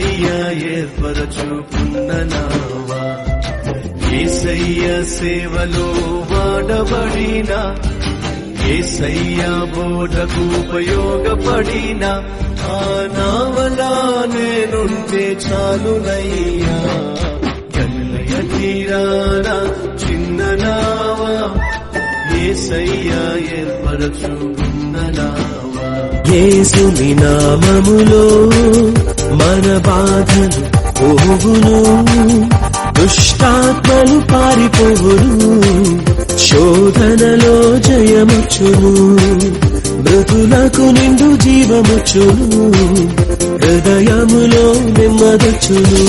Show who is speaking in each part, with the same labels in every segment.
Speaker 1: యేసయ్య ఏర్పరచుకున్న నావా, యేసయ్య సేవలో వాడబడిన, యేసయ్య బోధకు ఉపయోగపడిన ఆ నావలా నేనుంటే చాలునయ్యా. గలిలయ తీరాన చిన్న నావా, యేసయ్య ఏర్పరచుకున్న నావా.
Speaker 2: యేసుని నామములో మన బాధలు పోవును, దుష్టాత్మలు పారిపోవును, శోధనలో జయముచ్చును, మృతులకు నిండు జీవముచ్చును, హృదయములో నెమ్మదొచ్చును.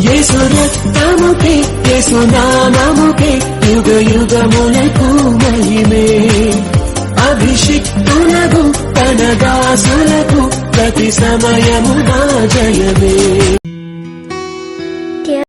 Speaker 2: యేసు రక్తముకే యేసు నామముకే యుగ యుగములకు మహిమే, అభిషిక్తులకు తన దాసులకు ప్రతి సమయము నా జయమే.